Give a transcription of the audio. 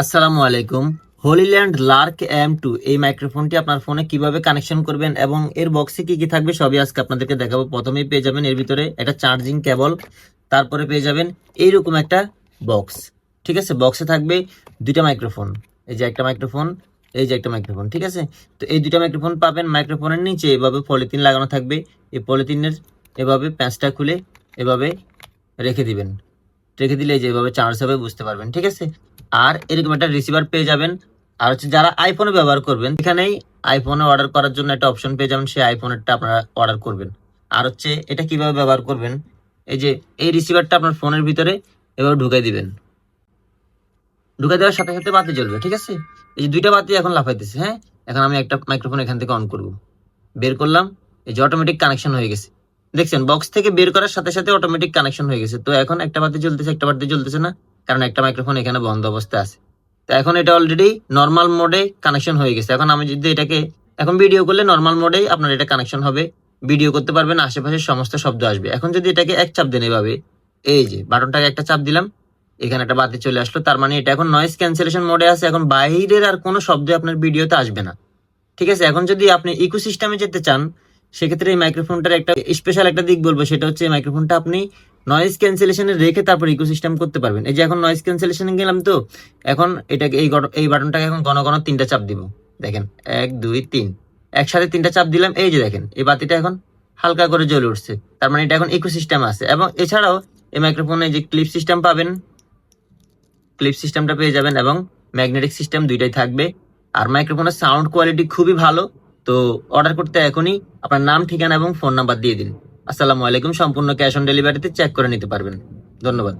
আসসালামু আলাইকুম। Holy Land Lark M2 এই মাইক্রোফোনটি আপনার ফোনে কিভাবে কানেকশন করবেন এবং এর বক্সে কি কি থাকবে সবই আজকে আপনাদেরকে দেখাবো। প্রথমেই পেয়ে যাবেন এর ভিতরে একটা চার্জিং কেবল, তারপরে পেয়ে যাবেন এইরকম একটা বক্স। ঠিক আছে, বক্সে থাকবে দুইটা মাইক্রোফোন, এই যে একটা মাইক্রোফোন, এই যে একটা মাইক্রোফোন। ঠিক আছে, তো এই দুইটা মাইক্রোফোন পাবেন। মাইক্রোফোনের নিচে এভাবে পলিথিন লাগানো থাকবে। এই পলিথিনের এভাবে প্যাঁচটা খুলে এভাবে রেখে দিবেন। রেখে দিলে যেভাবে চার্জ হবে বুঝতে পারবেন। ঠিক আছে, আর এরকম একটা রিসিভার পেয়ে যাবেন। আর হচ্ছে যারা আইফোনে ব্যবহার করবেন, এখানেই আইফোনে অর্ডার করার জন্য একটা অপশন পেয়ে যাবেন, সেই আইফোনেরটা আপনারা অর্ডার করবেন। আর হচ্ছে এটা কিভাবে ব্যবহার করবেন, এই যে এই রিসিভারটা আপনার ফোনের ভিতরে এভাবে ঢুকাই দিবেন। ঢুকাই দেওয়ার সাথে সাথে বাতি জ্বলবে। ঠিক আছে, এই যে দুইটা বাতি এখন লাফাইতেছে। হ্যাঁ, এখন আমি একটা মাইক্রোফোন এখান থেকে অন করব, বের করলাম, এই যে অটোমেটিক কানেকশন হয়ে গেছে। দেখছেন, বক্স থেকে বের করার সাথে সাথে অটোমেটিক কানেকশন হয়ে গেছে। তো এখন একটা বাতি জ্বলতেছে, একটা বাতি জ্বলতেছে না, কারণ একটা মাইক্রোফোন এখানে বন্ধ অবস্থায় আছে। তো এখন এটা অলরেডি নর্মাল মোডে কানেকশন হয়ে গেছে। এখন আমি যদি এটাকে এখন ভিডিও করলে নর্মাল মোডেই আপনার এটা কানেকশন হবে, ভিডিও করতে পারবেন, আশেপাশের সমস্ত শব্দ আসবে। এখন যদি এটাকে এক চাপ দেন এভাবে, এই যে বাটনটাকে একটা চাপ দিলাম, এখানে একটা বাতি চলে আসলো, তার মানে এটা এখন নয়েজ ক্যান্সেলেশন মোডে আছে। এখন বাইরের আর কোনো শব্দ আপনার ভিডিওতে আসবে না। ঠিক আছে, এখন যদি আপনি ইকোসিস্টেমে যেতে চান, সেক্ষেত্রে এই মাইক্রোফোনটার একটা স্পেশাল একটা দিক বলবো, সেটা হচ্ছে এই মাইক্রোফোনটা আপনি নয়েজ ক্যান্সেলেশনে রেখে তারপর ইকোসিস্টেম করতে পারবেন। এই যে এখন নয়েজ ক্যান্সেলেশনে গেলাম, তো এখন এটাকে এই বাটনটাকে এখন ঘন ঘন তিনটা চাপ দিব। দেখেন, 1 2 3, একসাথে তিনটা চাপ দিলাম। এই যে দেখেন, এই বাতিটা এখন হালকা করে জ্বলে উঠছে, তার মানে এটা এখন ইকোসিস্টেম আছে। এবং এছাড়াও এই মাইক্রোফোনে যে ক্লিপ সিস্টেম পাবেন, ক্লিপ সিস্টেমটা পেয়ে যাবেন, এবং ম্যাগনেটিক সিস্টেম দুইটাই থাকবে। আর মাইক্রোফোনের সাউন্ড কোয়ালিটি খুবই ভালো। তো অর্ডার করতে এখনই আপনার নাম, ঠিকানা এবং ফোন নাম্বার দিয়ে দিন। আসসালামু আলাইকুম। সম্পূর্ণ ক্যাশ অন ডেলিভারিতে চেক করে নিতে পারবেন। ধন্যবাদ।